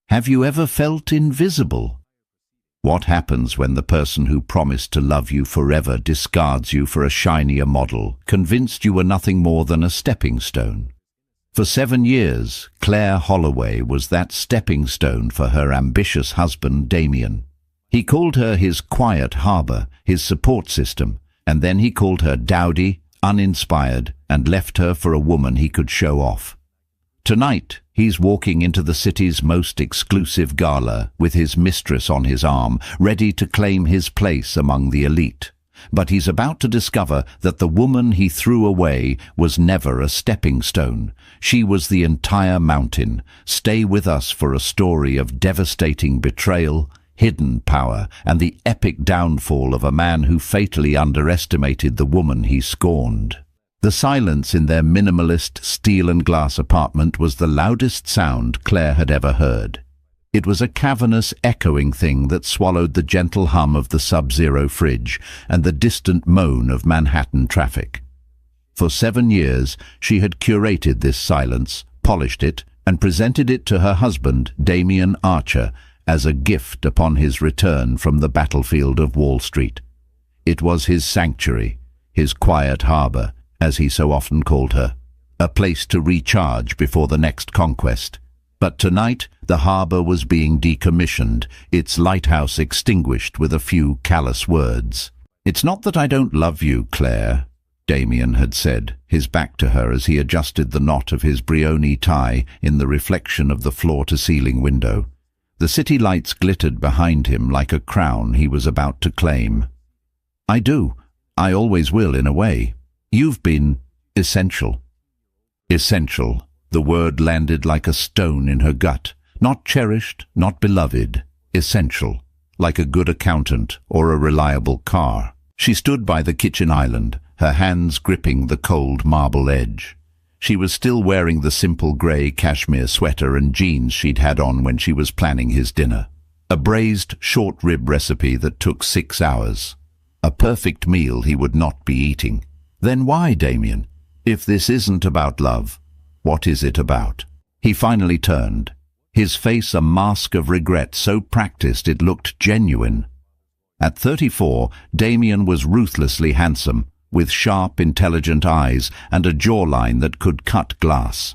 Have you ever felt invisible? What happens when the person who promised to love you forever discards you for a shinier model, convinced you were nothing more than a stepping stone? For 7 years, Clare Holloway was that stepping stone for her ambitious husband, Damian. He called her his quiet harbour, his support system, and then he called her dowdy, uninspired, and left her for a woman he could show off. Tonight, he's walking into the city's most exclusive gala with his mistress on his arm, ready to claim his place among the elite. But he's about to discover that the woman he threw away was never a stepping stone. She was the entire mountain. Stay with us for a story of devastating betrayal, hidden power, and the epic downfall of a man who fatally underestimated the woman he scorned. The silence in their minimalist steel and glass apartment was the loudest sound Clare had ever heard. It was a cavernous, echoing thing that swallowed the gentle hum of the sub-zero fridge and the distant moan of Manhattan traffic. For 7 years, she had curated this silence, polished it, and presented it to her husband, Damian Archer, as a gift upon his return from the battlefield of Wall Street. It was his sanctuary, his quiet harbour, as he so often called her, a place to recharge before the next conquest. But tonight, the harbour was being decommissioned, its lighthouse extinguished with a few callous words. "It's not that I don't love you, Clare," Damian had said, his back to her as he adjusted the knot of his Brioni tie in the reflection of the floor-to-ceiling window. The city lights glittered behind him like a crown he was about to claim. "I do. I always will, in a way. You've been essential." Essential. The word landed like a stone in her gut. Not cherished, not beloved. Essential. Like a good accountant or a reliable car. She stood by the kitchen island, her hands gripping the cold marble edge. She was still wearing the simple grey cashmere sweater and jeans she'd had on when she was planning his dinner. A braised short rib recipe that took 6 hours. A perfect meal he would not be eating. Then why, Damian? If this isn't about love, what is it about? He finally turned, his face a mask of regret so practiced it looked genuine. At 34, Damian was ruthlessly handsome, with sharp, intelligent eyes and a jawline that could cut glass.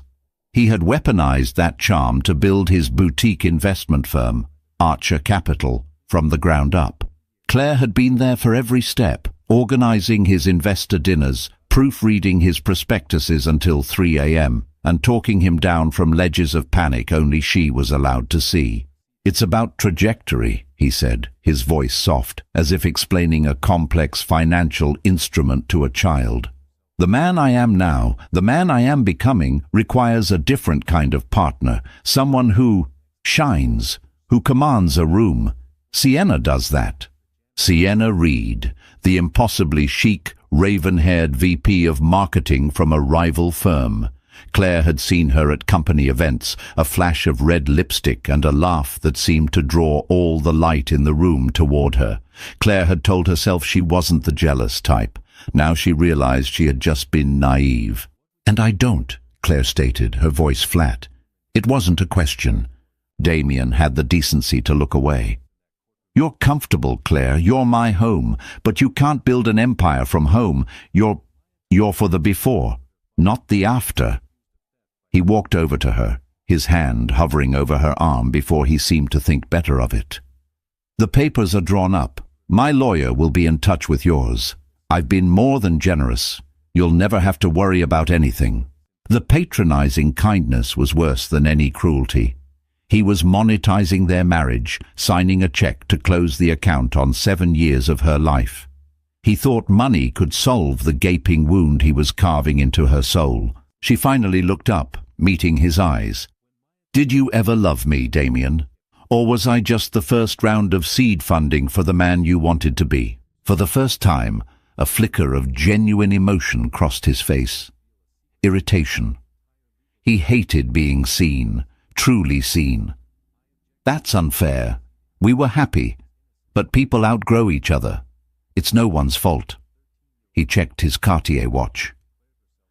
He had weaponized that charm to build his boutique investment firm, Archer Capital, from the ground up. Clare had been there for every step, organizing his investor dinners, proofreading his prospectuses until 3 a.m., and talking him down from ledges of panic only she was allowed to see. "It's about trajectory," he said, his voice soft, as if explaining a complex financial instrument to a child. "The man I am now, the man I am becoming, requires a different kind of partner, someone who shines, who commands a room. Sienna does that." Sienna Reed, the impossibly chic, raven-haired VP of marketing from a rival firm. Clare had seen her at company events, a flash of red lipstick and a laugh that seemed to draw all the light in the room toward her. Clare had told herself she wasn't the jealous type. Now she realized she had just been naive. "And I don't," Clare stated, her voice flat. It wasn't a question. Damian had the decency to look away. "You're comfortable, Clare. You're my home. But you can't build an empire from home. You're for the before, not the after." He walked over to her, his hand hovering over her arm before he seemed to think better of it. "The papers are drawn up. My lawyer will be in touch with yours. I've been more than generous. You'll never have to worry about anything." The patronizing kindness was worse than any cruelty. He was monetizing their marriage, signing a check to close the account on 7 years of her life. He thought money could solve the gaping wound he was carving into her soul. She finally looked up, meeting his eyes. "Did you ever love me, Damian? Or was I just the first round of seed funding for the man you wanted to be?" For the first time, a flicker of genuine emotion crossed his face. Irritation. He hated being seen. Truly seen. "That's unfair. We were happy. But people outgrow each other. It's no one's fault." He checked his Cartier watch.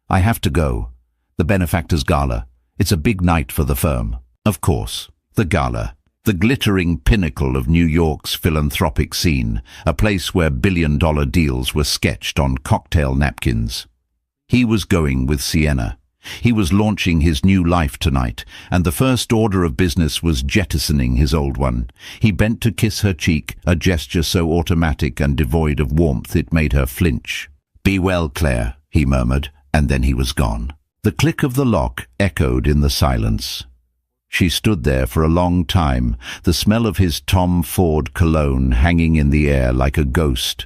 "I have to go. The benefactor's gala. It's a big night for the firm." "Of course. The Gala, the glittering pinnacle of New York's philanthropic scene, a place where billion-dollar deals were sketched on cocktail napkins. He was going with Sienna. He was launching his new life tonight, and the first order of business was jettisoning his old one. He bent to kiss her cheek, a gesture so automatic and devoid of warmth it made her flinch. "Be well, Clare," he murmured, and then he was gone. The click of the lock echoed in the silence. She stood there for a long time, the smell of his Tom Ford cologne hanging in the air like a ghost.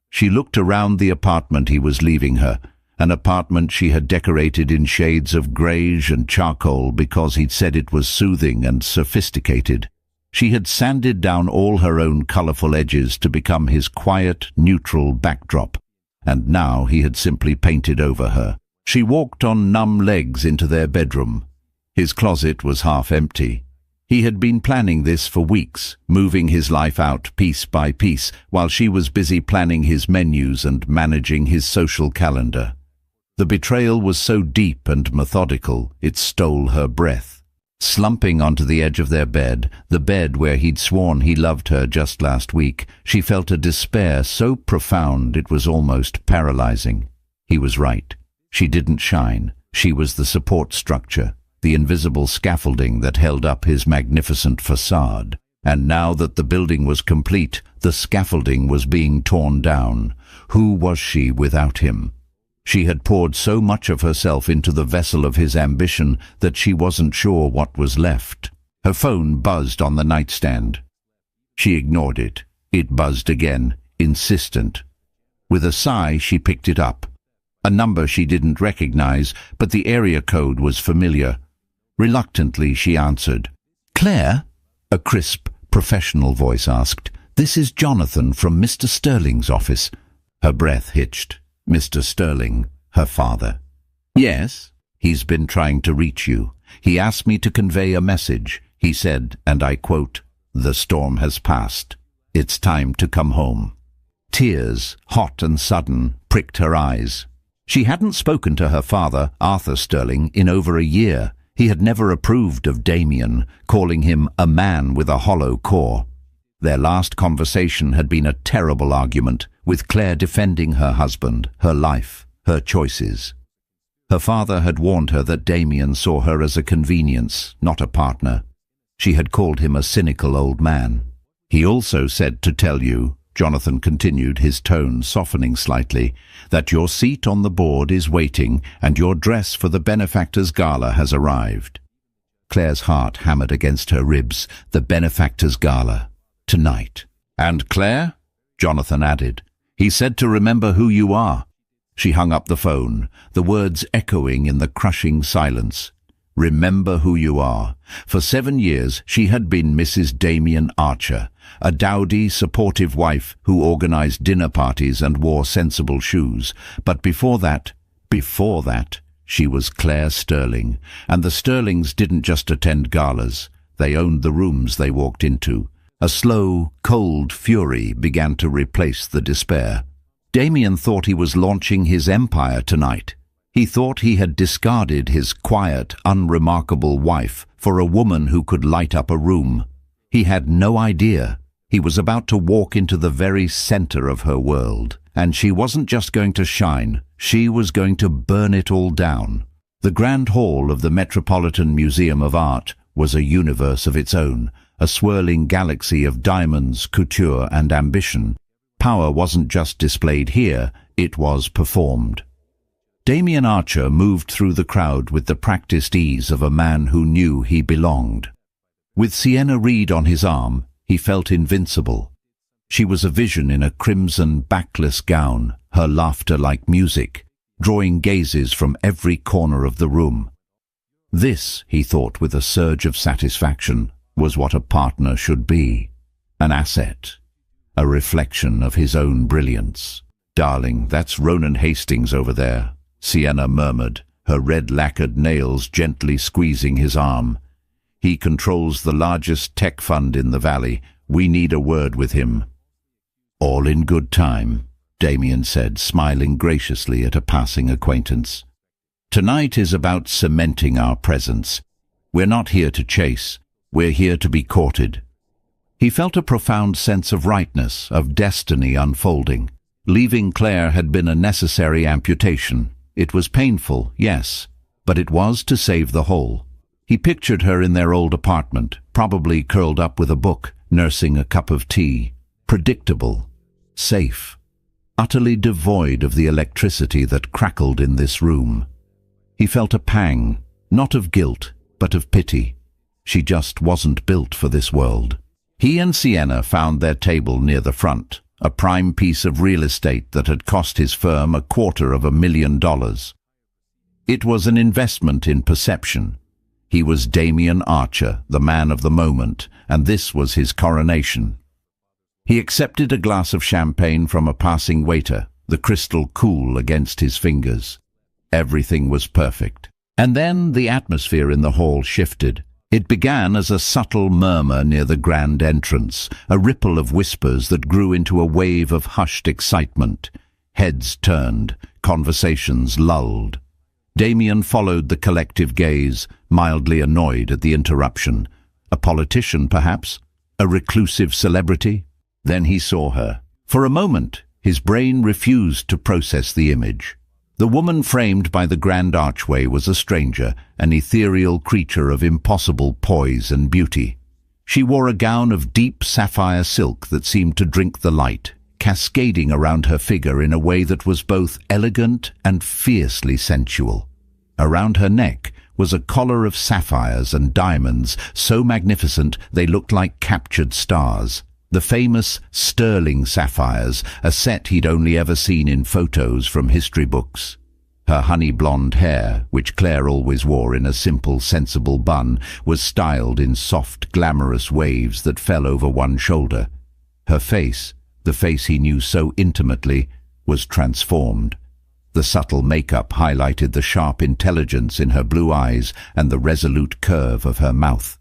She looked around the apartment he was leaving her, an apartment she had decorated in shades of greige and charcoal because he'd said it was soothing and sophisticated. She had sanded down all her own colourful edges to become his quiet, neutral backdrop, and now he had simply painted over her. She walked on numb legs into their bedroom. His closet was half empty. He had been planning this for weeks, moving his life out piece by piece, while she was busy planning his menus and managing his social calendar. The betrayal was so deep and methodical, it stole her breath. Slumping onto the edge of their bed, the bed where he'd sworn he loved her just last week, she felt a despair so profound it was almost paralyzing. He was right. She didn't shine. She was the support structure, the invisible scaffolding that held up his magnificent facade. And now that the building was complete, the scaffolding was being torn down. Who was she without him? She had poured so much of herself into the vessel of his ambition that she wasn't sure what was left. Her phone buzzed on the nightstand. She ignored it. It buzzed again, insistent. With a sigh, she picked it up. A number she didn't recognize, but the area code was familiar. Reluctantly, she answered. "Claire?" a crisp, professional voice asked. "This is Jonathan from Mr. Sterling's office." Her breath hitched. Mr. Sterling, her father. "Yes, he's been trying to reach you. He asked me to convey a message. He said, and I quote, 'The storm has passed. It's time to come home.'" Tears, hot and sudden, pricked her eyes. She hadn't spoken to her father, Arthur Sterling, in over a year. He had never approved of Damian, calling him a man with a hollow core. Their last conversation had been a terrible argument, with Clare defending her husband, her life, her choices. Her father had warned her that Damian saw her as a convenience, not a partner. She had called him a cynical old man. "He also said to tell you," Jonathan continued, his tone softening slightly, "that your seat on the board is waiting and your dress for the benefactor's gala has arrived." Claire's heart hammered against her ribs. The benefactor's gala. Tonight. "And Clare?" Jonathan added. "He said to remember who you are." She hung up the phone, the words echoing in the crushing silence. Remember who you are. For 7 years she had been Mrs. Damian Archer, a dowdy, supportive wife who organized dinner parties and wore sensible shoes. But before that, she was Clare Sterling. And the Sterlings didn't just attend galas. They owned the rooms they walked into. A slow, cold fury began to replace the despair. Damian thought he was launching his empire tonight. He thought he had discarded his quiet, unremarkable wife for a woman who could light up a room. He had no idea. He was about to walk into the very center of her world. And she wasn't just going to shine, she was going to burn it all down. The Grand Hall of the Metropolitan Museum of Art was a universe of its own, a swirling galaxy of diamonds, couture, and ambition. Power wasn't just displayed here, it was performed. Damian Archer moved through the crowd with the practiced ease of a man who knew he belonged. With Sienna Reed on his arm, he felt invincible. She was a vision in a crimson, backless gown, her laughter like music, drawing gazes from every corner of the room. This, he thought with a surge of satisfaction, was what a partner should be. An asset. A reflection of his own brilliance. "Darling, that's Ronan Hastings over there," Sienna murmured, her red lacquered nails gently squeezing his arm. "He controls the largest tech fund in the valley. We need a word with him." "All in good time," Damian said, smiling graciously at a passing acquaintance. "Tonight is about cementing our presence. We're not here to chase. We're here to be courted. He felt a profound sense of rightness, of destiny unfolding. Leaving Clare had been a necessary amputation. It was painful, yes, but it was to save the whole. He pictured her in their old apartment, probably curled up with a book, nursing a cup of tea. Predictable, safe, utterly devoid of the electricity that crackled in this room. He felt a pang, not of guilt, but of pity. She just wasn't built for this world. He and Sienna found their table near the front, a prime piece of real estate that had cost his firm $250,000. It was an investment in perception. He was Damian Archer, the man of the moment, and this was his coronation. He accepted a glass of champagne from a passing waiter, the crystal cool against his fingers. Everything was perfect. And then the atmosphere in the hall shifted. It began as a subtle murmur near the grand entrance, a ripple of whispers that grew into a wave of hushed excitement. Heads turned, conversations lulled. Damian followed the collective gaze, mildly annoyed at the interruption. A politician, perhaps? A reclusive celebrity? Then he saw her. For a moment, his brain refused to process the image. The woman framed by the grand archway was a stranger, an ethereal creature of impossible poise and beauty. She wore a gown of deep sapphire silk that seemed to drink the light, cascading around her figure in a way that was both elegant and fiercely sensual. Around her neck was a collar of sapphires and diamonds, so magnificent they looked like captured stars. The famous sterling sapphires, a set he'd only ever seen in photos from history books. Her honey-blonde hair, which Clare always wore in a simple, sensible bun, was styled in soft, glamorous waves that fell over one shoulder. Her face, the face he knew so intimately, was transformed. The subtle makeup highlighted the sharp intelligence in her blue eyes and the resolute curve of her mouth.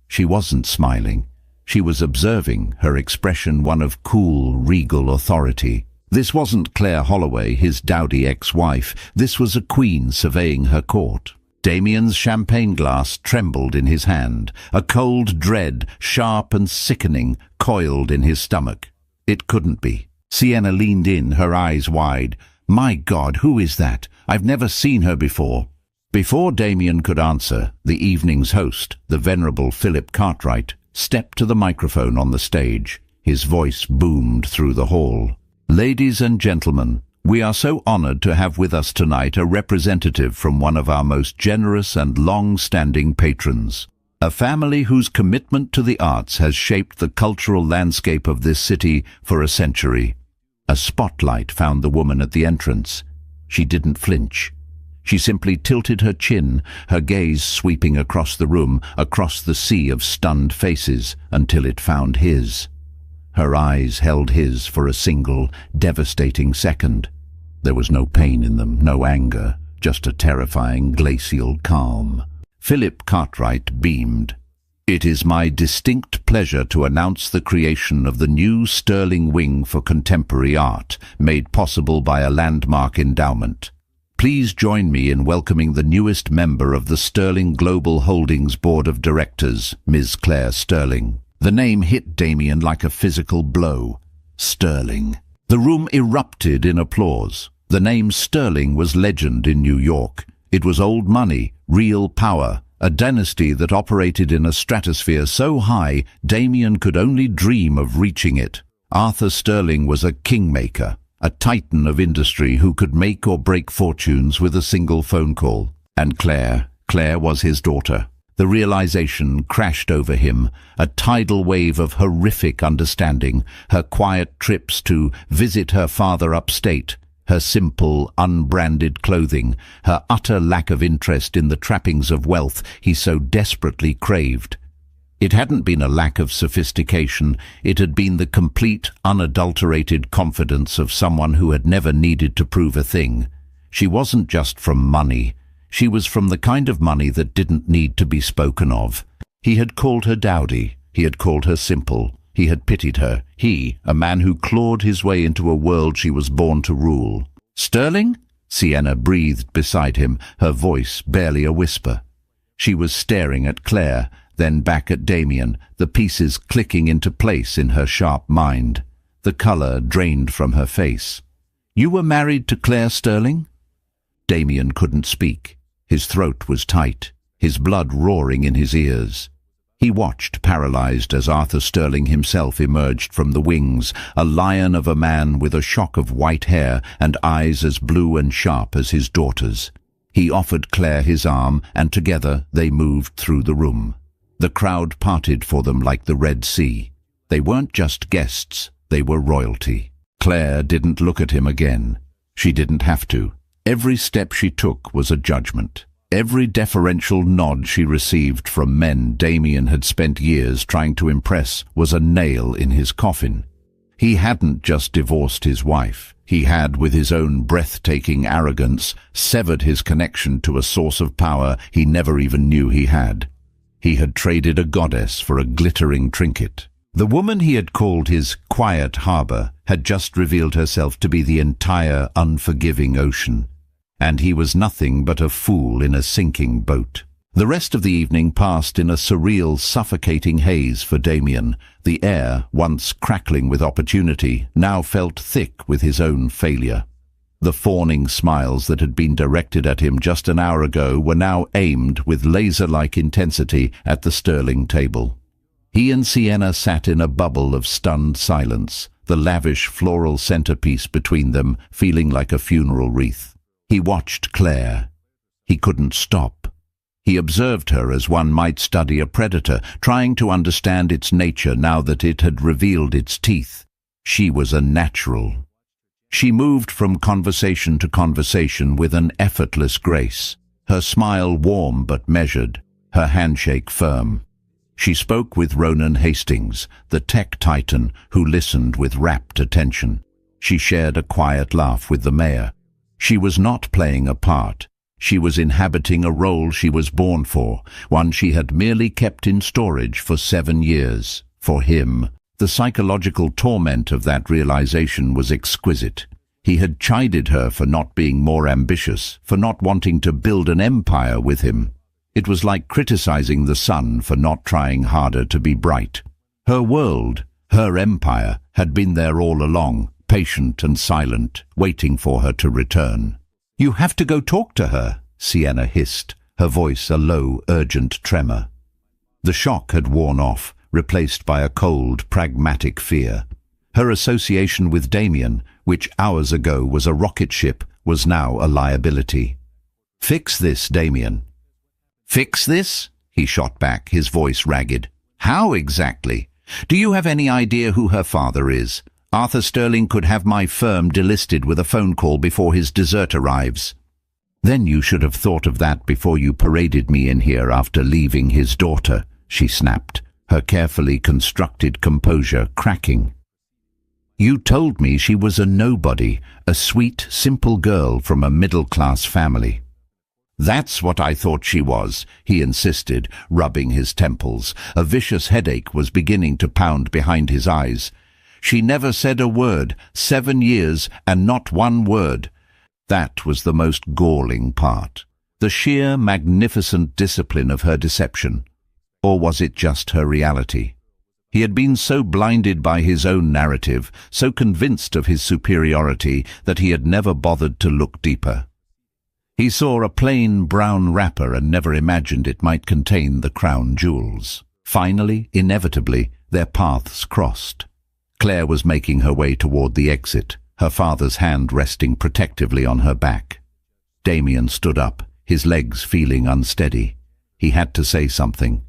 She wasn't smiling. She was observing, her expression one of cool, regal authority. This wasn't Clare Holloway, his dowdy ex-wife. This was a queen surveying her court. Damian's champagne glass trembled in his hand. A cold dread, sharp and sickening, coiled in his stomach. It couldn't be. Sienna leaned in, her eyes wide. "My God, who is that? I've never seen her before." Before Damian could answer, the evening's host, the venerable Philip Cartwright, stepped to the microphone on the stage. His voice boomed through the hall. "Ladies and gentlemen, we are so honored to have with us tonight a representative from one of our most generous and long-standing patrons. A family whose commitment to the arts has shaped the cultural landscape of this city for a century." A spotlight found the woman at the entrance. She didn't flinch. She simply tilted her chin, her gaze sweeping across the room, across the sea of stunned faces, until it found his. Her eyes held his for a single, devastating second. There was no pain in them, no anger, just a terrifying, glacial calm. Philip Cartwright beamed. "It is my distinct pleasure to announce the creation of the new Sterling Wing for Contemporary Art, made possible by a landmark endowment. Please join me in welcoming the newest member of the Sterling Global Holdings Board of Directors, Ms. Clare Sterling." The name hit Damian like a physical blow. Sterling. The room erupted in applause. The name Sterling was legend in New York. It was old money, real power, a dynasty that operated in a stratosphere so high Damian could only dream of reaching it. Arthur Sterling was a kingmaker, a titan of industry who could make or break fortunes with a single phone call. And Clare was his daughter. The realization crashed over him, a tidal wave of horrific understanding, her quiet trips to visit her father upstate, her simple, unbranded clothing, her utter lack of interest in the trappings of wealth he so desperately craved. It hadn't been a lack of sophistication, it had been the complete, unadulterated confidence of someone who had never needed to prove a thing. She wasn't just from money. She was from the kind of money that didn't need to be spoken of. He had called her dowdy. He had called her simple. He had pitied her. He, a man who clawed his way into a world she was born to rule. "Sterling?" Sienna breathed beside him, her voice barely a whisper. She was staring at Clare, then back at Damian, the pieces clicking into place in her sharp mind. The colour drained from her face. "You were married to Clare Sterling?" Damian couldn't speak. His throat was tight, his blood roaring in his ears. He watched, paralysed, as Arthur Sterling himself emerged from the wings, a lion of a man with a shock of white hair and eyes as blue and sharp as his daughter's. He offered Clare his arm, and together they moved through the room. The crowd parted for them like the Red Sea. They weren't just guests, they were royalty. Clare didn't look at him again. She didn't have to. Every step she took was a judgment. Every deferential nod she received from men Damian had spent years trying to impress was a nail in his coffin. He hadn't just divorced his wife. He had, with his own breathtaking arrogance, severed his connection to a source of power he never even knew he had. He had traded a goddess for a glittering trinket. The woman he had called his quiet harbour had just revealed herself to be the entire unforgiving ocean. And he was nothing but a fool in a sinking boat. The rest of the evening passed in a surreal, suffocating haze for Damian. The air, once crackling with opportunity, now felt thick with his own failure. The fawning smiles that had been directed at him just an hour ago were now aimed with laser-like intensity at the Sterling table. He and Sienna sat in a bubble of stunned silence, the lavish floral centerpiece between them feeling like a funeral wreath. He watched Clare. He couldn't stop. He observed her as one might study a predator, trying to understand its nature now that it had revealed its teeth. She was a natural. She moved from conversation to conversation with an effortless grace, her smile warm but measured, her handshake firm. She spoke with Ronan Hastings, the tech titan who listened with rapt attention. She shared a quiet laugh with the mayor. She was not playing a part. She was inhabiting a role she was born for, one she had merely kept in storage for 7 years. For him, the psychological torment of that realization was exquisite. He had chided her for not being more ambitious, for not wanting to build an empire with him. It was like criticizing the sun for not trying harder to be bright. Her world, her empire, had been there all along, patient and silent, waiting for her to return. "You have to go talk to her," Sienna hissed, her voice a low, urgent tremor. The shock had worn off, replaced by a cold, pragmatic fear. Her association with Damian, which hours ago was a rocket ship, was now a liability. "Fix this, Damian." "Fix this?" he shot back, his voice ragged. "How exactly? Do you have any idea who her father is? Arthur Sterling could have my firm delisted with a phone call before his dessert arrives." "Then you should have thought of that before you paraded me in here after leaving his daughter," she snapped, her carefully constructed composure cracking. "You told me she was a nobody, a sweet, simple girl from a middle-class family." "That's what I thought she was," he insisted, rubbing his temples. A vicious headache was beginning to pound behind his eyes. "She never said a word, 7 years, and not one word." That was the most galling part. The sheer, magnificent discipline of her deception. Or was it just her reality? He had been so blinded by his own narrative, so convinced of his superiority, that he had never bothered to look deeper. He saw a plain brown wrapper and never imagined it might contain the crown jewels. Finally, inevitably, their paths crossed. Clare was making her way toward the exit, her father's hand resting protectively on her back. Damian stood up, his legs feeling unsteady. He had to say something.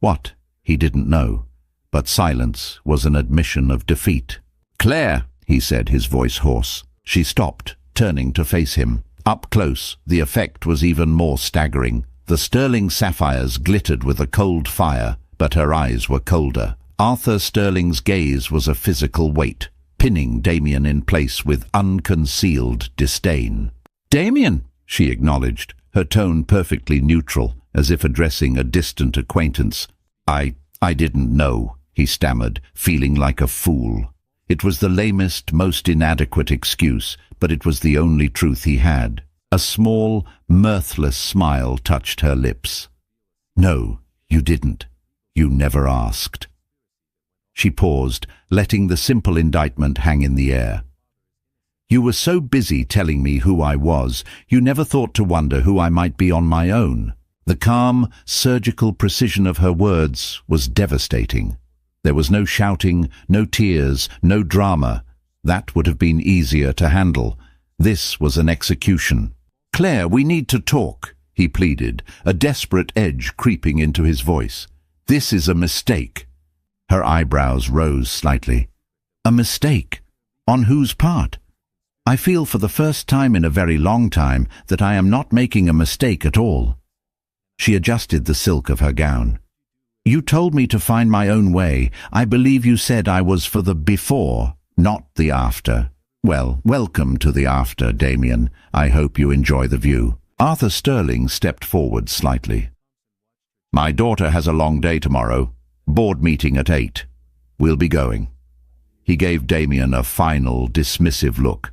What? He didn't know. But silence was an admission of defeat. "Clare," he said, his voice hoarse. She stopped, turning to face him. Up close, the effect was even more staggering. The sterling sapphires glittered with a cold fire, but her eyes were colder. Arthur Sterling's gaze was a physical weight, pinning Damian in place with unconcealed disdain. "Damian," she acknowledged, her tone perfectly neutral, as if addressing a distant acquaintance. I didn't know," he stammered, feeling like a fool. It was the lamest, most inadequate excuse, but it was the only truth he had. A small, mirthless smile touched her lips. "No, you didn't." You never asked." She paused, letting the simple indictment hang in the air. "You were so busy telling me who I was, you never thought to wonder who I might be on my own." The calm, surgical precision of her words was devastating. There was no shouting, no tears, no drama. That would have been easier to handle. This was an execution. "Claire, we need to talk," he pleaded, a desperate edge creeping into his voice. "This is a mistake." Her eyebrows rose slightly. "A mistake? On whose part? I feel for the first time in a very long time that I am not making a mistake at all." She adjusted the silk of her gown. "You told me to find my own way. I believe you said I was for the before, not the after. Well, welcome to the after, Damian. I hope you enjoy the view." Arthur Sterling stepped forward slightly. "My daughter has a long day tomorrow. Board meeting at 8. We'll be going." He gave Damian a final, dismissive look.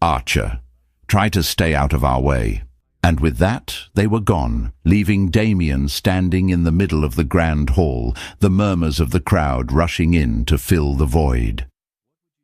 "Archer, try to stay out of our way." And with that, they were gone, leaving Damian standing in the middle of the grand hall, the murmurs of the crowd rushing in to fill the void.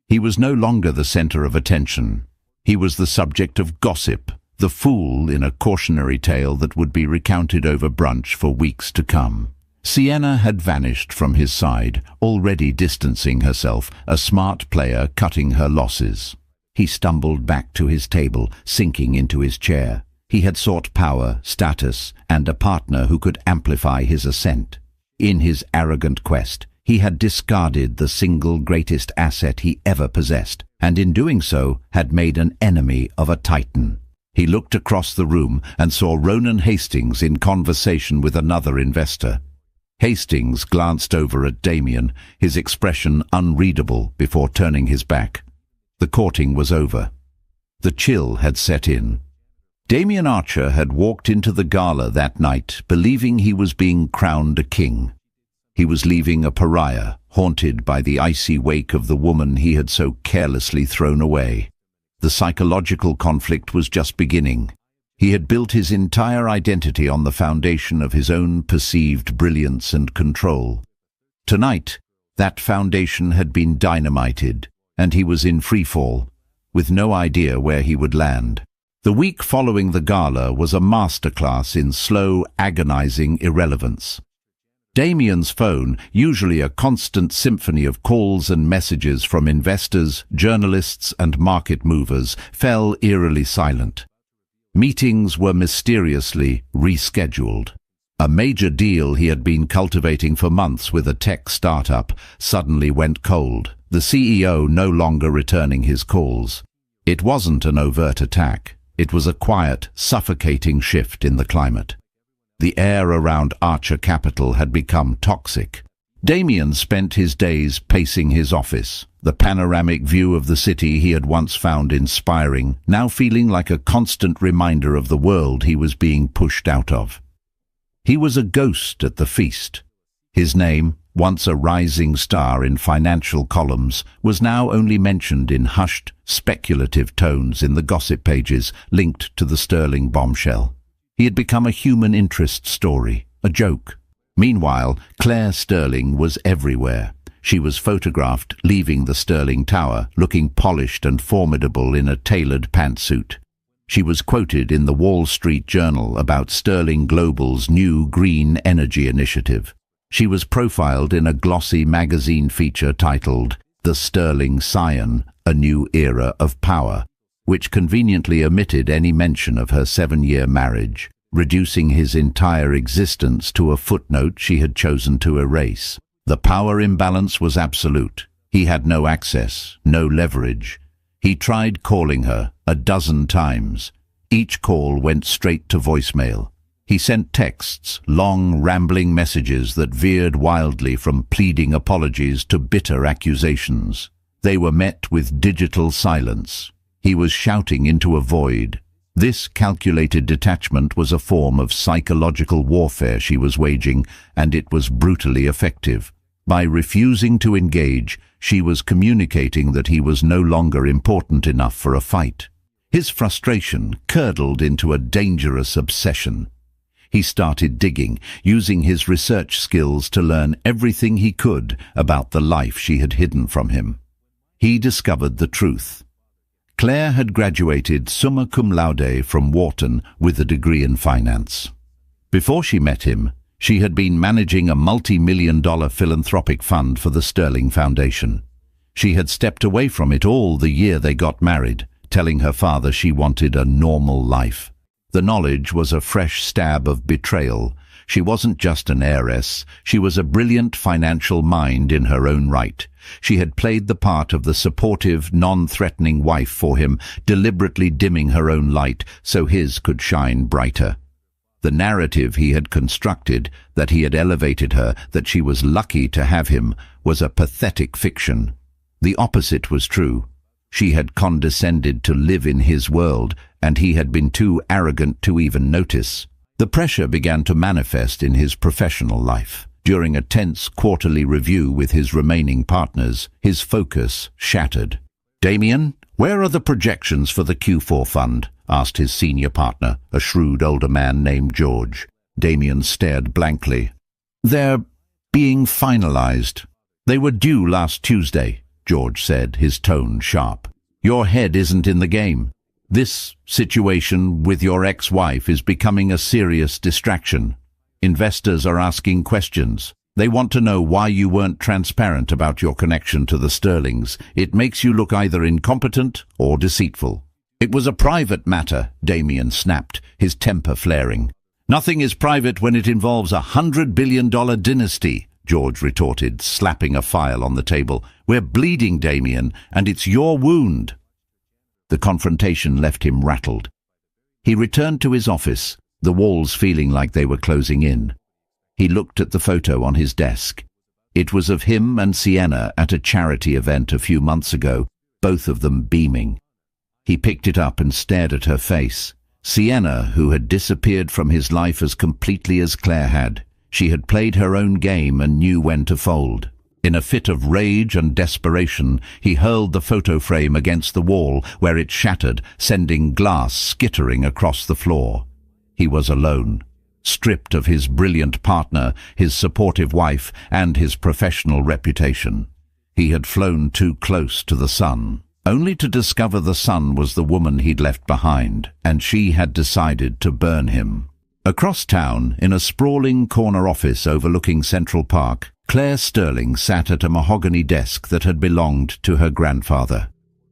He was no longer the center of attention. He was the subject of gossip, the fool in a cautionary tale that would be recounted over brunch for weeks to come. Sienna had vanished from his side, already distancing herself, a smart player cutting her losses. He stumbled back to his table, sinking into his chair. He had sought power, status, and a partner who could amplify his ascent. In his arrogant quest, he had discarded the single greatest asset he ever possessed, and in doing so had made an enemy of a titan. He looked across the room and saw Ronan Hastings in conversation with another investor. Hastings glanced over at Damian, his expression unreadable, before turning his back. The courting was over. The chill had set in. Damian Archer had walked into the gala that night, believing he was being crowned a king. He was leaving a pariah, haunted by the icy wake of the woman he had so carelessly thrown away. The psychological conflict was just beginning. He had built his entire identity on the foundation of his own perceived brilliance and control. Tonight, that foundation had been dynamited, and he was in freefall, with no idea where he would land. The week following the gala was a masterclass in slow, agonizing irrelevance. Damian's phone, usually a constant symphony of calls and messages from investors, journalists, and market movers, fell eerily silent. Meetings were mysteriously rescheduled. A major deal he had been cultivating for months with a tech startup suddenly went cold, the CEO no longer returning his calls. It wasn't an overt attack. It was a quiet, suffocating shift in the climate. The air around Archer Capital had become toxic. Damian spent his days pacing his office, the panoramic view of the city he had once found inspiring, now feeling like a constant reminder of the world he was being pushed out of. He was a ghost at the feast. His name, once a rising star in financial columns, was now only mentioned in hushed, speculative tones in the gossip pages linked to the Sterling bombshell. He had become a human interest story, a joke. Meanwhile, Clare Sterling was everywhere. She was photographed leaving the Sterling Tower, looking polished and formidable in a tailored pantsuit. She was quoted in the Wall Street Journal about Sterling Global's new green energy initiative. She was profiled in a glossy magazine feature titled The Sterling Scion, A New Era of Power, which conveniently omitted any mention of her 7-year marriage, reducing his entire existence to a footnote she had chosen to erase. The power imbalance was absolute. He had no access, no leverage. He tried calling her a dozen times. Each call went straight to voicemail. He sent texts, long, rambling messages that veered wildly from pleading apologies to bitter accusations. They were met with digital silence. He was shouting into a void. This calculated detachment was a form of psychological warfare she was waging, and it was brutally effective. By refusing to engage, she was communicating that he was no longer important enough for a fight. His frustration curdled into a dangerous obsession. He started digging, using his research skills to learn everything he could about the life she had hidden from him. He discovered the truth. Clare had graduated summa cum laude from Wharton with a degree in finance. Before she met him, she had been managing a multi-million-dollar philanthropic fund for the Sterling Foundation. She had stepped away from it all the year they got married, telling her father she wanted a normal life. The knowledge was a fresh stab of betrayal. She wasn't just an heiress, she was a brilliant financial mind in her own right. She had played the part of the supportive, non-threatening wife for him, deliberately dimming her own light so his could shine brighter. The narrative he had constructed, that he had elevated her, that she was lucky to have him, was a pathetic fiction. The opposite was true. She had condescended to live in his world, and he had been too arrogant to even notice. The pressure began to manifest in his professional life. During a tense quarterly review with his remaining partners, his focus shattered. "Damian, where are the projections for the Q4 fund?" asked his senior partner, a shrewd older man named George. Damian stared blankly. "They're being finalized. They were due last Tuesday," George said, his tone sharp. "Your head isn't in the game. This situation with your ex-wife is becoming a serious distraction. Investors are asking questions. They want to know why you weren't transparent about your connection to the Sterlings. It makes you look either incompetent or deceitful." "It was a private matter," Damian snapped, his temper flaring. "Nothing is private when it involves $100 billion dynasty," George retorted, slapping a file on the table. "We're bleeding, Damian, and it's your wound." The confrontation left him rattled. He returned to his office, the walls feeling like they were closing in. He looked at the photo on his desk. It was of him and Sienna at a charity event a few months ago, both of them beaming. He picked it up and stared at her face. Sienna, who had disappeared from his life as completely as Clare had. She had played her own game and knew when to fold. In a fit of rage and desperation, he hurled the photo frame against the wall, where it shattered, sending glass skittering across the floor. He was alone, stripped of his brilliant partner, his supportive wife, and his professional reputation. He had flown too close to the sun, only to discover the sun was the woman he'd left behind, and she had decided to burn him. Across town, in a sprawling corner office overlooking Central Park, Clare Sterling sat at a mahogany desk that had belonged to her grandfather.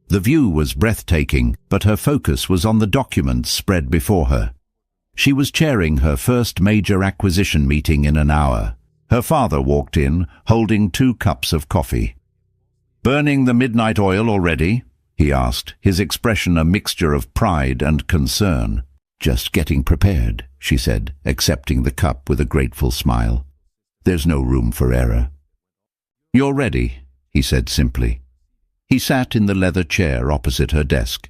The view was breathtaking, but her focus was on the documents spread before her. She was chairing her first major acquisition meeting in an hour. Her father walked in, holding 2 cups of coffee. "Burning the midnight oil already?" he asked, his expression a mixture of pride and concern. "Just getting prepared," she said, accepting the cup with a grateful smile. "There's no room for error." "You're ready," he said simply. He sat in the leather chair opposite her desk.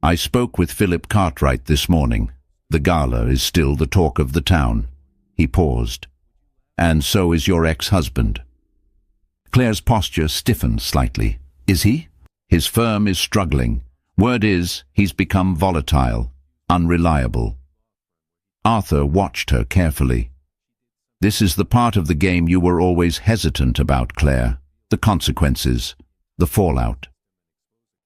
"I spoke with Philip Cartwright this morning. The Gala is still the talk of the town." He paused. "And so is your ex-husband." Clare's posture stiffened slightly. "Is he?" "His firm is struggling. Word is, he's become volatile, unreliable." Arthur watched her carefully. "This is the part of the game you were always hesitant about, Clare. The consequences, the fallout."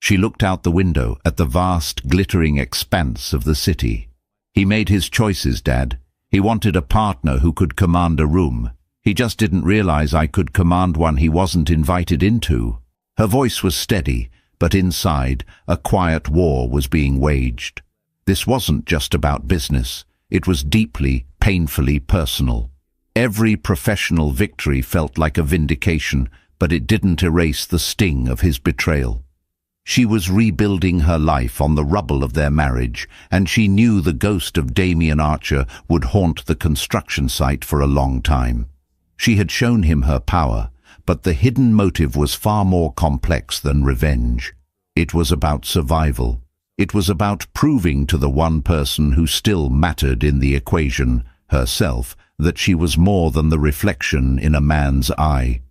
She looked out the window at the vast, glittering expanse of the city. "He made his choices, Dad. He wanted a partner who could command a room. He just didn't realize I could command one he wasn't invited into." Her voice was steady, but inside, a quiet war was being waged. This wasn't just about business. It was deeply, painfully personal. Every professional victory felt like a vindication, but it didn't erase the sting of his betrayal. She was rebuilding her life on the rubble of their marriage, and she knew the ghost of Damian Archer would haunt the construction site for a long time. She had shown him her power, but the hidden motive was far more complex than revenge. It was about survival. It was about proving to the one person who still mattered in the equation, herself, that she was more than the reflection in a man's eye.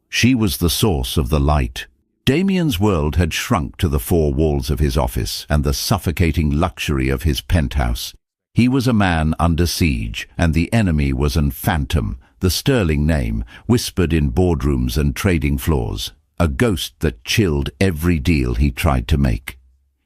She was the source of the light. Damian's world had shrunk to the 4 walls of his office and the suffocating luxury of his penthouse. He was a man under siege, and the enemy was an phantom, the sterling name, whispered in boardrooms and trading floors, a ghost that chilled every deal he tried to make.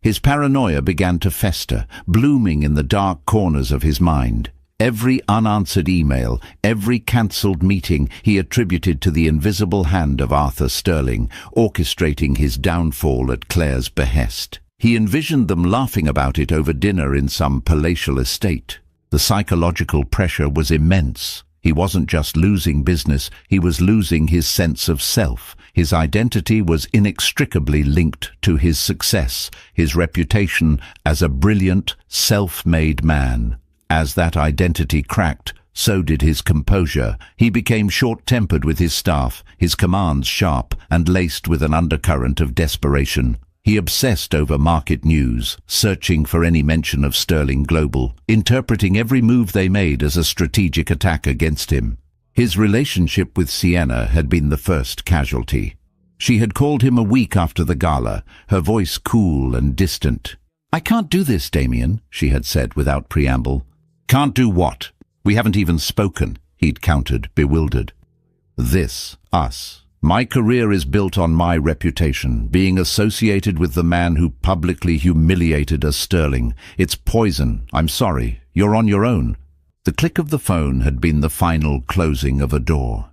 His paranoia began to fester, blooming in the dark corners of his mind. Every unanswered email, every cancelled meeting he attributed to the invisible hand of Arthur Sterling, orchestrating his downfall at Clare's behest. He envisioned them laughing about it over dinner in some palatial estate. The psychological pressure was immense. He wasn't just losing business, he was losing his sense of self. His identity was inextricably linked to his success, his reputation as a brilliant, self-made man. As that identity cracked, so did his composure. He became short-tempered with his staff, his commands sharp and laced with an undercurrent of desperation. He obsessed over market news, searching for any mention of Sterling Global, interpreting every move they made as a strategic attack against him. His relationship with Sienna had been the first casualty. She had called him a week after the gala, her voice cool and distant. "I can't do this, Damian," she had said without preamble. "Can't do what? We haven't even spoken," he'd countered, bewildered. Us. My career is built on my reputation, being associated with the man who publicly humiliated us Sterling. It's poison. I'm sorry. You're on your own. The click of the phone had been the final closing of a door.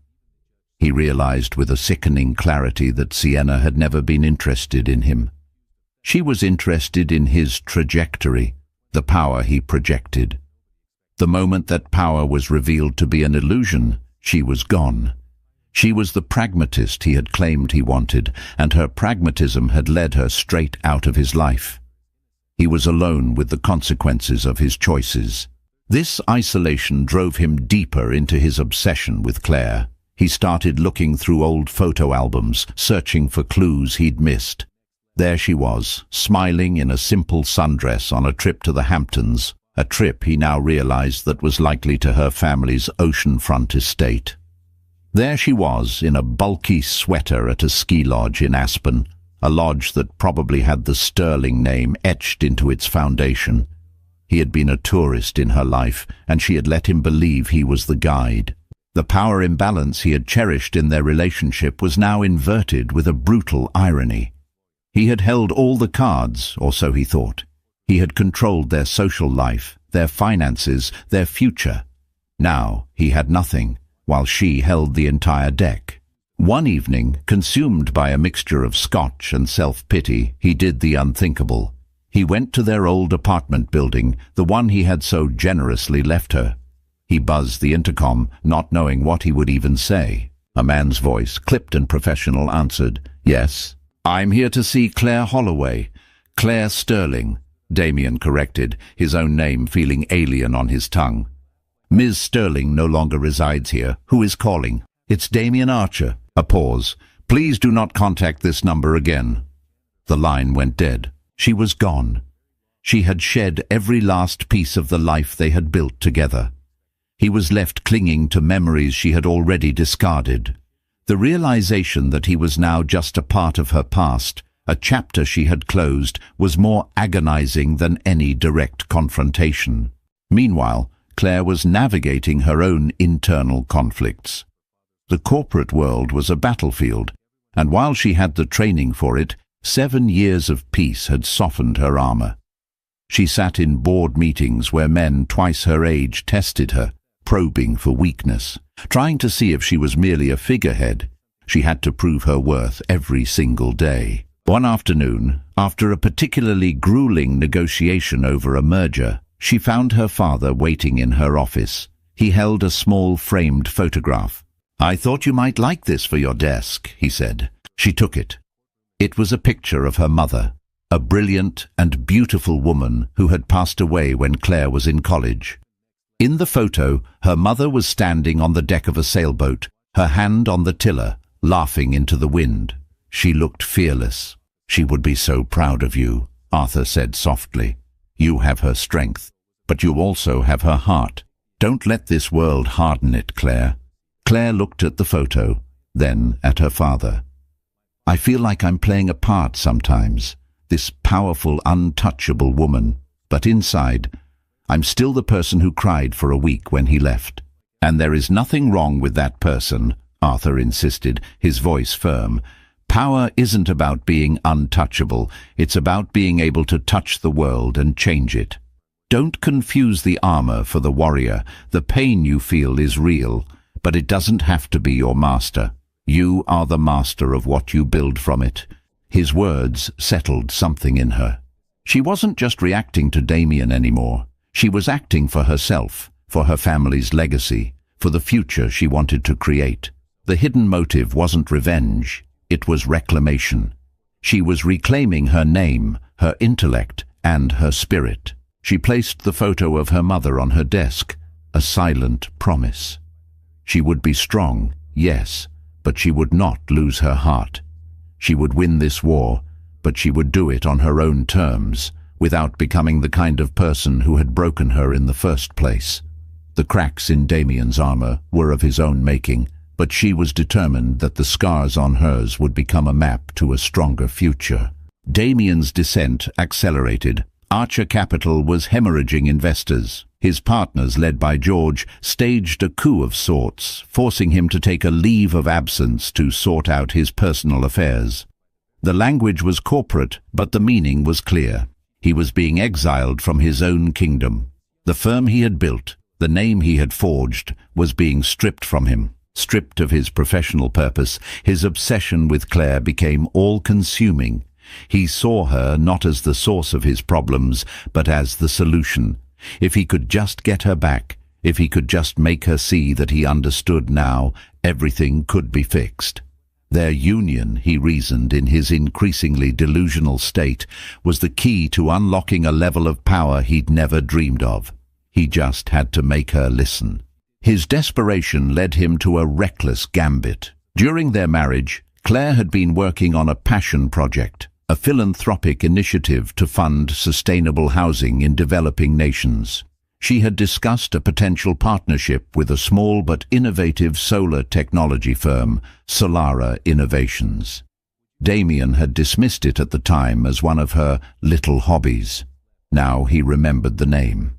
He realized with a sickening clarity that Sienna had never been interested in him. She was interested in his trajectory, the power he projected. The moment that power was revealed to be an illusion, she was gone. She was the pragmatist he had claimed he wanted, and her pragmatism had led her straight out of his life. He was alone with the consequences of his choices. This isolation drove him deeper into his obsession with Clare. He started looking through old photo albums, searching for clues he'd missed. There she was, smiling in a simple sundress on a trip to the Hamptons, a trip he now realized that was likely to her family's oceanfront estate. There she was, in a bulky sweater at a ski lodge in Aspen, a lodge that probably had the Sterling name etched into its foundation. He had been a tourist in her life, and she had let him believe he was the guide. The power imbalance he had cherished in their relationship was now inverted with a brutal irony. He had held all the cards, or so he thought. He had controlled their social life, their finances, their future. Now he had nothing, while she held the entire deck. One evening, consumed by a mixture of scotch and self-pity, he did the unthinkable. He went to their old apartment building, the one he had so generously left her. He buzzed the intercom, not knowing what he would even say. A man's voice, clipped and professional, answered, "Yes." "I'm here to see Clare Holloway." "Clare Sterling," Damian corrected, his own name feeling alien on his tongue. "Ms. Sterling no longer resides here. Who is calling?" "It's Damian Archer." A pause. "Please do not contact this number again." The line went dead. She was gone. She had shed every last piece of the life they had built together. He was left clinging to memories she had already discarded. The realization that he was now just a part of her past, a chapter she had closed, was more agonizing than any direct confrontation. Meanwhile, Clare was navigating her own internal conflicts. The corporate world was a battlefield, and while she had the training for it, 7 years of peace had softened her armor. She sat in board meetings where men twice her age tested her, probing for weakness, trying to see if she was merely a figurehead. She had to prove her worth every single day. One afternoon, after a particularly grueling negotiation over a merger, she found her father waiting in her office. He held a small framed photograph. "I thought you might like this for your desk," he said. She took it. It was a picture of her mother, a brilliant and beautiful woman who had passed away when Clare was in college. In the photo, her mother was standing on the deck of a sailboat, her hand on the tiller, laughing into the wind. She looked fearless. "She would be so proud of you," Arthur said softly. "You have her strength, but you also have her heart. Don't let this world harden it, Clare." Clare looked at the photo, then at her father. "I feel like I'm playing a part sometimes, this powerful, untouchable woman, but inside, I'm still the person who cried for a week when he left. And there is nothing wrong with that person, Arthur insisted, his voice firm. Power isn't about being untouchable, it's about being able to touch the world and change it. Don't confuse the armor for the warrior. The pain you feel is real, but it doesn't have to be your master. You are the master of what you build from it. His words settled something in her. She wasn't just reacting to Damian anymore. She was acting for herself, for her family's legacy, for the future she wanted to create. The hidden motive wasn't revenge, it was reclamation. She was reclaiming her name, her intellect, and her spirit. She placed the photo of her mother on her desk, a silent promise. She would be strong, yes, but she would not lose her heart. She would win this war, but she would do it on her own terms, without becoming the kind of person who had broken her in the first place. The cracks in Damian's armor were of his own making, but she was determined that the scars on hers would become a map to a stronger future. Damian's descent accelerated. Archer Capital was hemorrhaging investors. His partners, led by George, staged a coup of sorts, forcing him to take a leave of absence to sort out his personal affairs. The language was corporate, but the meaning was clear. He was being exiled from his own kingdom. The firm he had built, the name he had forged, was being stripped from him. Stripped of his professional purpose, his obsession with Clare became all-consuming. He saw her not as the source of his problems, but as the solution. If he could just get her back, if he could just make her see that he understood now, everything could be fixed. Their union, he reasoned in his increasingly delusional state, was the key to unlocking a level of power he'd never dreamed of. He just had to make her listen. His desperation led him to a reckless gambit. During their marriage, Clare had been working on a passion project, a philanthropic initiative to fund sustainable housing in developing nations. She had discussed a potential partnership with a small but innovative solar technology firm, Solara Innovations. Damian had dismissed it at the time as one of her little hobbies. Now he remembered the name.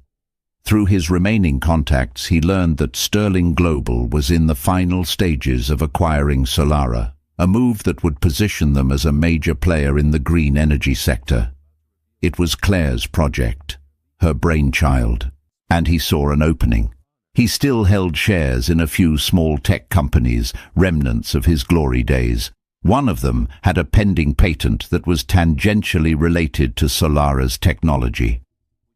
Through his remaining contacts, he learned that Sterling Global was in the final stages of acquiring Solara, a move that would position them as a major player in the green energy sector. It was Clare's project, her brainchild, and he saw an opening. He still held shares in a few small tech companies, remnants of his glory days. One of them had a pending patent that was tangentially related to Solara's technology.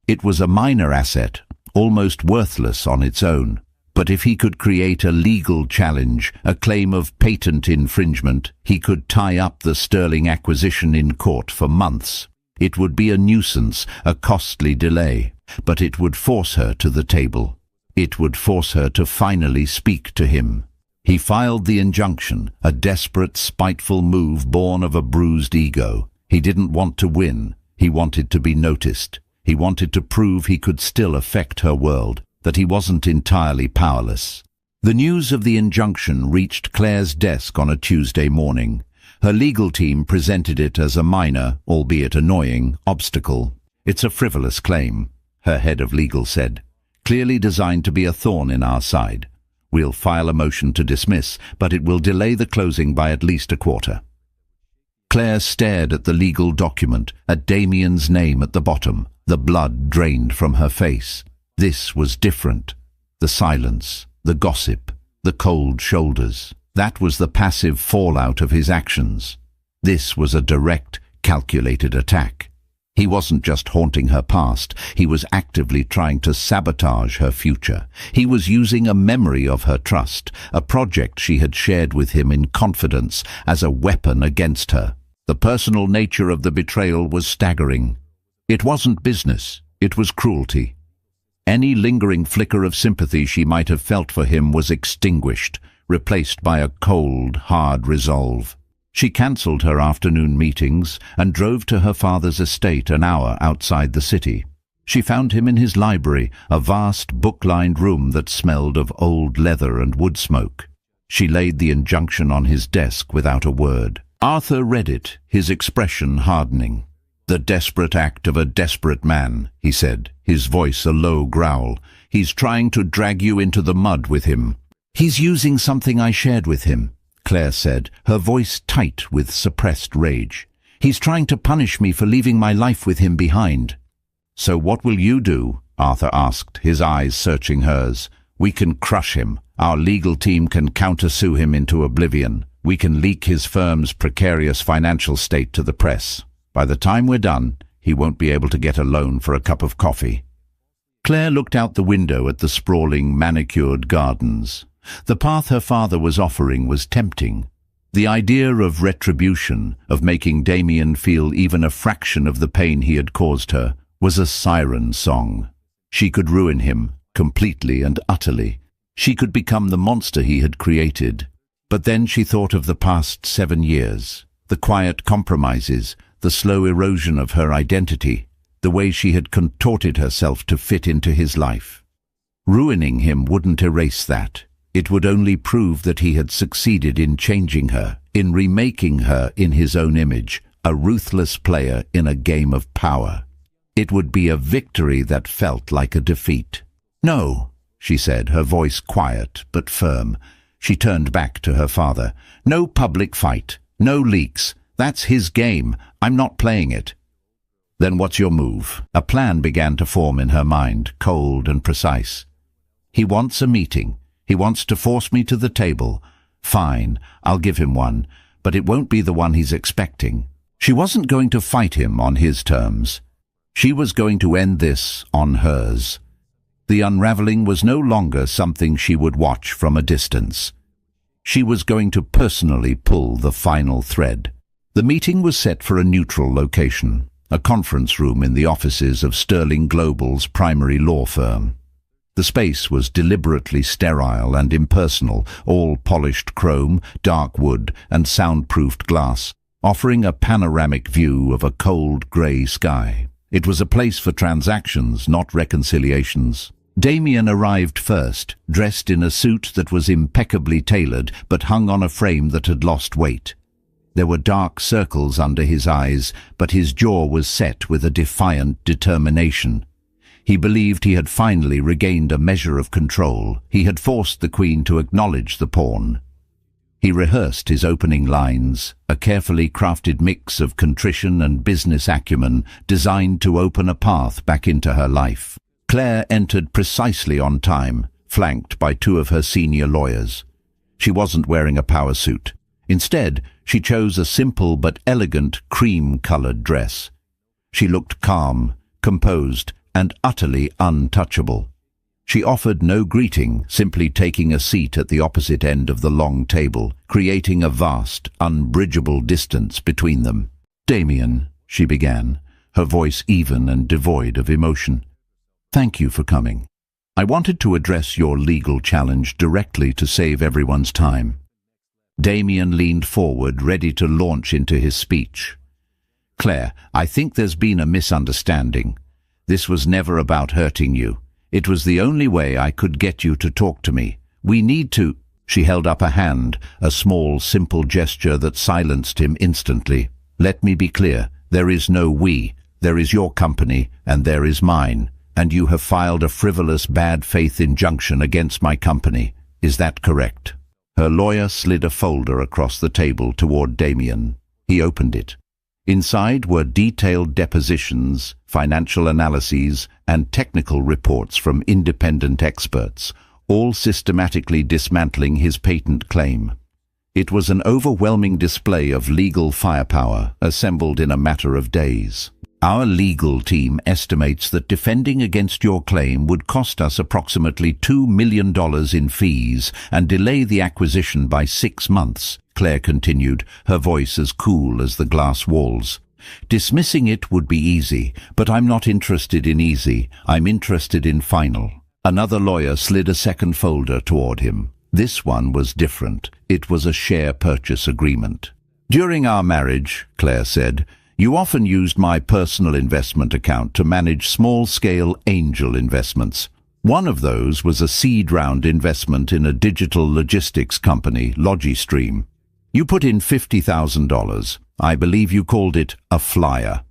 It was a minor asset, almost worthless on its own. But if he could create a legal challenge, a claim of patent infringement, he could tie up the Sterling acquisition in court for months. It would be a nuisance, a costly delay, but it would force her to the table. It would force her to finally speak to him. He filed the injunction, a desperate, spiteful move born of a bruised ego. He didn't want to win. He wanted to be noticed. He wanted to prove he could still affect her world, that he wasn't entirely powerless. The news of the injunction reached Clare's desk on a Tuesday morning. Her legal team presented it as a minor, albeit annoying, obstacle. "It's a frivolous claim," her head of legal said, "clearly designed to be a thorn in our side. We'll file a motion to dismiss, but it will delay the closing by at least a quarter." Clare stared at the legal document, at Damian's name at the bottom. The blood drained from her face. This was different. The silence, the gossip, the cold shoulders. That was the passive fallout of his actions. This was a direct, calculated attack. He wasn't just haunting her past, he was actively trying to sabotage her future. He was using a memory of her trust, a project she had shared with him in confidence, as a weapon against her. The personal nature of the betrayal was staggering. It wasn't business, it was cruelty. Any lingering flicker of sympathy she might have felt for him was extinguished, replaced by a cold, hard resolve. She cancelled her afternoon meetings and drove to her father's estate an hour outside the city. She found him in his library, a vast book-lined room that smelled of old leather and wood smoke. She laid the injunction on his desk without a word. Arthur read it, his expression hardening. "The desperate act of a desperate man," he said, his voice a low growl. "He's trying to drag you into the mud with him." "He's using something I shared with him," Clare said, her voice tight with suppressed rage. "He's trying to punish me for leaving my life with him behind." "So what will you do?" Arthur asked, his eyes searching hers. "We can crush him. Our legal team can countersue him into oblivion. We can leak his firm's precarious financial state to the press. By the time we're done, he won't be able to get a loan for a cup of coffee." Clare looked out the window at the sprawling, manicured gardens. The path her father was offering was tempting. The idea of retribution, of making Damian feel even a fraction of the pain he had caused her, was a siren song. She could ruin him, completely and utterly. She could become the monster he had created. But then she thought of the past 7 years, the quiet compromises, the slow erosion of her identity, the way she had contorted herself to fit into his life. Ruining him wouldn't erase that. It would only prove that he had succeeded in changing her, in remaking her in his own image, a ruthless player in a game of power. It would be a victory that felt like a defeat. "No," she said, her voice quiet but firm. She turned back to her father. "No public fight, no leaks. That's his game. I'm not playing it." "Then what's your move?" A plan began to form in her mind, cold and precise. "He wants a meeting. He wants to force me to the table. Fine, I'll give him one, but it won't be the one he's expecting." She wasn't going to fight him on his terms. She was going to end this on hers. The unraveling was no longer something she would watch from a distance. She was going to personally pull the final thread. The meeting was set for a neutral location, a conference room in the offices of Sterling Global's primary law firm. The space was deliberately sterile and impersonal, all polished chrome, dark wood, and soundproofed glass, offering a panoramic view of a cold grey sky. It was a place for transactions, not reconciliations. Damian arrived first, dressed in a suit that was impeccably tailored but hung on a frame that had lost weight. There were dark circles under his eyes, but his jaw was set with a defiant determination. He believed he had finally regained a measure of control. He had forced the Queen to acknowledge the pawn. He rehearsed his opening lines, a carefully crafted mix of contrition and business acumen designed to open a path back into her life. Clare entered precisely on time, flanked by 2 of her senior lawyers. She wasn't wearing a power suit. Instead, she chose a simple but elegant cream-colored dress. She looked calm, composed, and utterly untouchable. She offered no greeting, simply taking a seat at the opposite end of the long table, creating a vast, unbridgeable distance between them. "Damian," she began, her voice even and devoid of emotion. "Thank you for coming. I wanted to address your legal challenge directly to save everyone's time." Damian leaned forward, ready to launch into his speech. "Clare, I think there's been a misunderstanding. This was never about hurting you. It was the only way I could get you to talk to me. We need to—" She held up a hand, a small, simple gesture that silenced him instantly. "Let me be clear. There is no we. There is your company, and there is mine. And you have filed a frivolous bad faith injunction against my company. Is that correct?" Her lawyer slid a folder across the table toward Damian. He opened it. Inside were detailed depositions, financial analyses, and technical reports from independent experts, all systematically dismantling his patent claim. It was an overwhelming display of legal firepower, assembled in a matter of days. "Our legal team estimates that defending against your claim would cost us approximately $2 million in fees and delay the acquisition by 6 months, Clare continued, her voice as cool as the glass walls. "Dismissing it would be easy, but I'm not interested in easy. I'm interested in final." Another lawyer slid a second folder toward him. This one was different. It was a share purchase agreement. "During our marriage," Clare said, "you often used my personal investment account to manage small-scale angel investments. One of those was a seed round investment in a digital logistics company, Logistream. You put in $50,000. I believe you called it a flyer."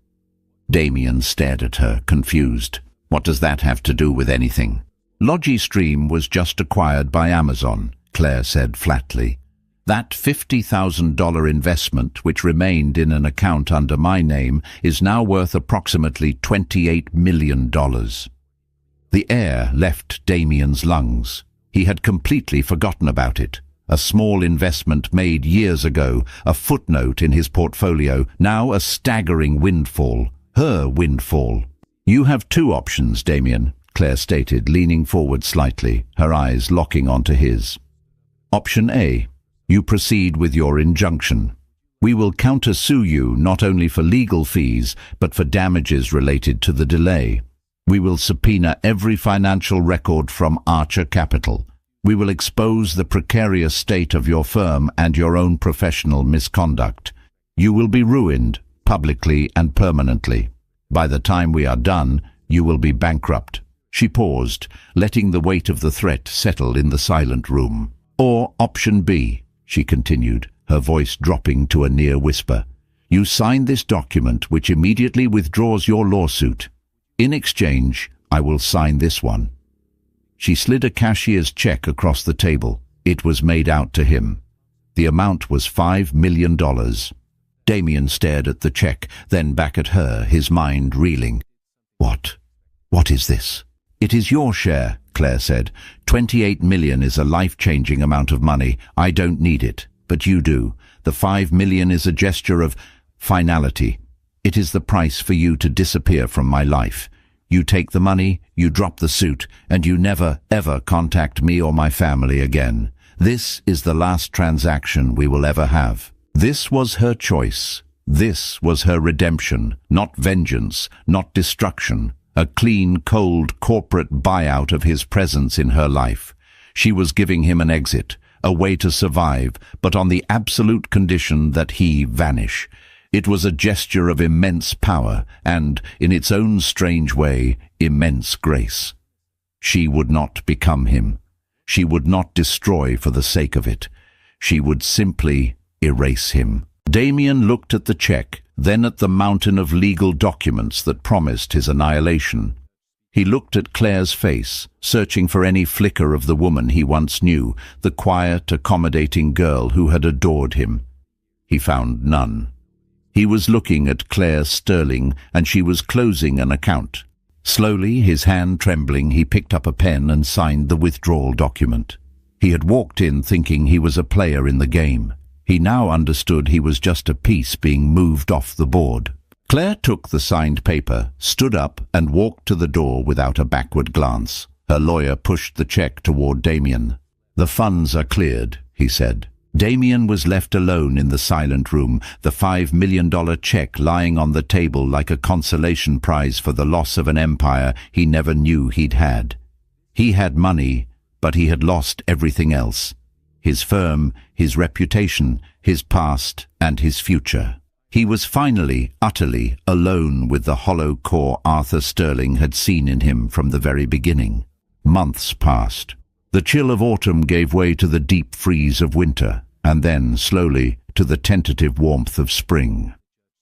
Damian stared at her, confused. What does that have to do with anything? Logistream was just acquired by Amazon, Clare said flatly. That $50,000 investment, which remained in an account under my name, is now worth approximately $28 million. The air left Damian's lungs. He had completely forgotten about it. A small investment made years ago, a footnote in his portfolio, now a staggering windfall. Her windfall. You have two options, Damian, Clare stated, leaning forward slightly, her eyes locking onto his. Option A. You proceed with your injunction. We will countersue you not only for legal fees, but for damages related to the delay. We will subpoena every financial record from Archer Capital. We will expose the precarious state of your firm and your own professional misconduct. You will be ruined, publicly and permanently. By the time we are done, you will be bankrupt. She paused, letting the weight of the threat settle in the silent room. Or option B, she continued, her voice dropping to a near whisper. You sign this document which immediately withdraws your lawsuit. In exchange, I will sign this one. She slid a cashier's check across the table. It was made out to him. The amount was $5 million. Damian stared at the check, then back at her, his mind reeling. What is this? It is your share, Clare said. 28 million is a life-changing amount of money. I don't need it, but you do. The 5 million is a gesture of finality. It is the price for you to disappear from my life. You take the money, you drop the suit, and you never, ever contact me or my family again. This is the last transaction we will ever have. This was her choice. This was her redemption, not vengeance, not destruction. A clean, cold, corporate buyout of his presence in her life. She was giving him an exit, a way to survive, but on the absolute condition that he vanish. It was a gesture of immense power and, in its own strange way, immense grace. She would not become him. She would not destroy for the sake of it. She would simply erase him. Damian looked at the check, then at the mountain of legal documents that promised his annihilation. He looked at Clare's face, searching for any flicker of the woman he once knew, the quiet, accommodating girl who had adored him. He found none. He was looking at Clare Sterling, and she was closing an account. Slowly, his hand trembling, he picked up a pen and signed the withdrawal document. He had walked in thinking he was a player in the game. He now understood he was just a piece being moved off the board. Clare took the signed paper, stood up, and walked to the door without a backward glance. Her lawyer pushed the check toward Damian. The funds are cleared, he said. Damian was left alone in the silent room, the $5 million check lying on the table like a consolation prize for the loss of an empire he never knew he'd had. He had money, but he had lost everything else. His firm, his reputation, his past, and his future. He was finally, utterly, alone with the hollow core Arthur Sterling had seen in him from the very beginning. Months passed. The chill of autumn gave way to the deep freeze of winter, and then, slowly, to the tentative warmth of spring.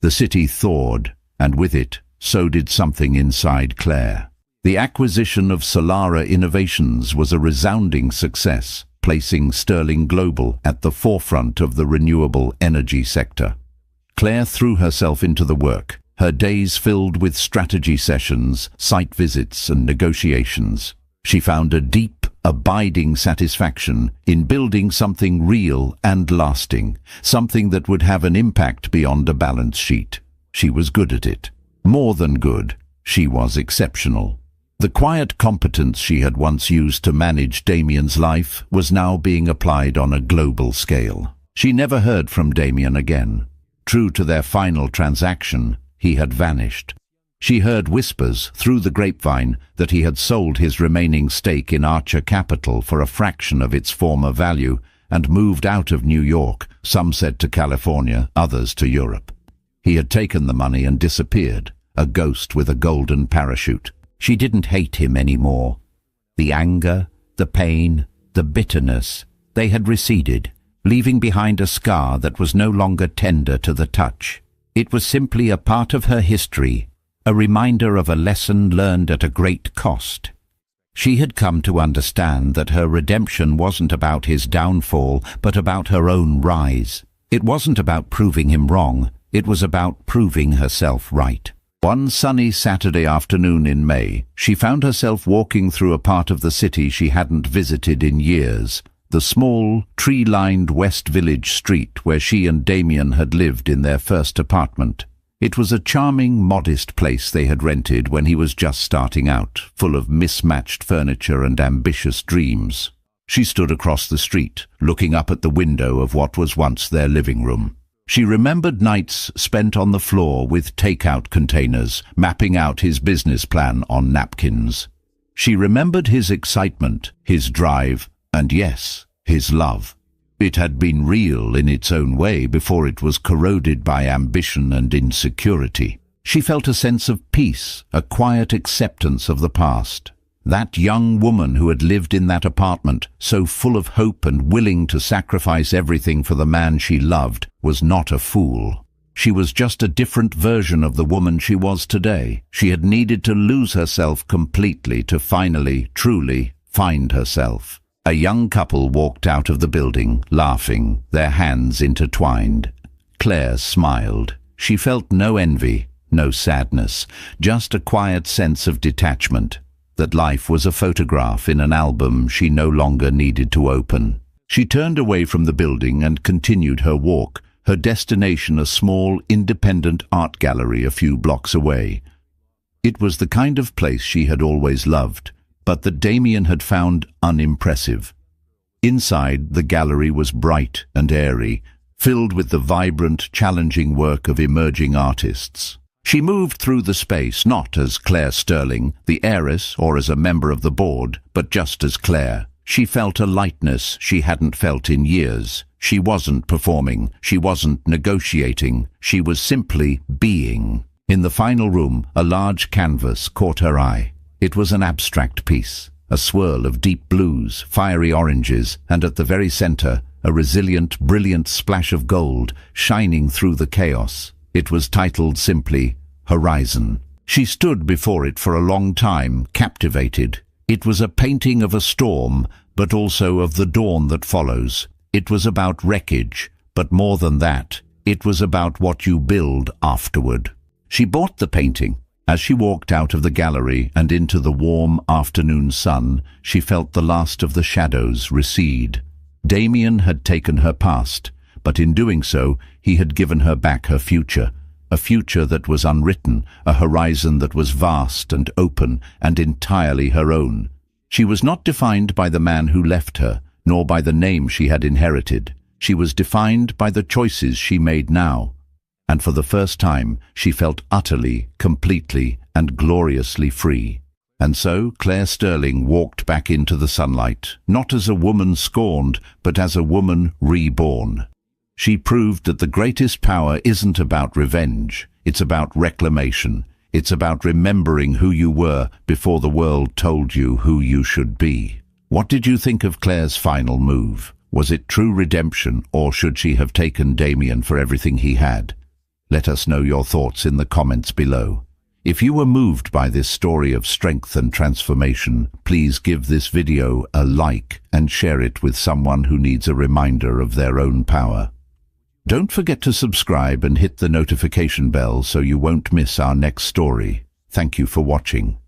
The city thawed, and with it, so did something inside Clare. The acquisition of Solara Innovations was a resounding success, placing Sterling Global at the forefront of the renewable energy sector. Clare threw herself into the work, her days filled with strategy sessions, site visits, and negotiations. She found a deep, abiding satisfaction in building something real and lasting, something that would have an impact beyond a balance sheet. She was good at it. More than good, she was exceptional. The quiet competence she had once used to manage Damian's life was now being applied on a global scale. She never heard from Damian again. True to their final transaction, he had vanished. She heard whispers through the grapevine that he had sold his remaining stake in Archer Capital for a fraction of its former value and moved out of New York, some said to California, others to Europe. He had taken the money and disappeared, a ghost with a golden parachute. She didn't hate him anymore. The anger, the pain, the bitterness, they had receded, leaving behind a scar that was no longer tender to the touch. It was simply a part of her history, a reminder of a lesson learned at a great cost. She had come to understand that her redemption wasn't about his downfall, but about her own rise. It wasn't about proving him wrong, it was about proving herself right. One sunny Saturday afternoon in May, she found herself walking through a part of the city she hadn't visited in years, the small, tree-lined West Village street where she and Damian had lived in their first apartment. It was a charming, modest place they had rented when he was just starting out, full of mismatched furniture and ambitious dreams. She stood across the street, looking up at the window of what was once their living room. She remembered nights spent on the floor with takeout containers, mapping out his business plan on napkins. She remembered his excitement, his drive, and yes, his love. It had been real in its own way before it was corroded by ambition and insecurity. She felt a sense of peace, a quiet acceptance of the past. That young woman who had lived in that apartment, so full of hope and willing to sacrifice everything for the man she loved, was not a fool. She was just a different version of the woman she was today. She had needed to lose herself completely to finally, truly find herself. A young couple walked out of the building, laughing, their hands intertwined. Clare smiled. She felt no envy, no sadness, just a quiet sense of detachment, that life was a photograph in an album she no longer needed to open. She turned away from the building and continued her walk, her destination a small, independent art gallery a few blocks away. It was the kind of place she had always loved, but that Damian had found unimpressive. Inside, the gallery was bright and airy, filled with the vibrant, challenging work of emerging artists. She moved through the space not as Clare Sterling, the heiress, or as a member of the board, but just as Clare. She felt a lightness she hadn't felt in years. She wasn't performing, she wasn't negotiating, she was simply being. In the final room, a large canvas caught her eye. It was an abstract piece, a swirl of deep blues, fiery oranges, and at the very center, a resilient, brilliant splash of gold shining through the chaos. It was titled simply, Horizon. She stood before it for a long time, captivated. It was a painting of a storm, but also of the dawn that follows. It was about wreckage, but more than that, it was about what you build afterward. She bought the painting. As she walked out of the gallery and into the warm afternoon sun, she felt the last of the shadows recede. Damian had taken her past, but in doing so, he had given her back her future, a future that was unwritten, a horizon that was vast and open and entirely her own. She was not defined by the man who left her, nor by the name she had inherited. She was defined by the choices she made now. And for the first time, she felt utterly, completely, and gloriously free. And so Clare Sterling walked back into the sunlight, not as a woman scorned, but as a woman reborn. She proved that the greatest power isn't about revenge, it's about reclamation. It's about remembering who you were before the world told you who you should be. What did you think of Clare's final move? Was it true redemption, or should she have taken Damian for everything he had? Let us know your thoughts in the comments below. If you were moved by this story of strength and transformation, please give this video a like and share it with someone who needs a reminder of their own power. Don't forget to subscribe and hit the notification bell so you won't miss our next story. Thank you for watching.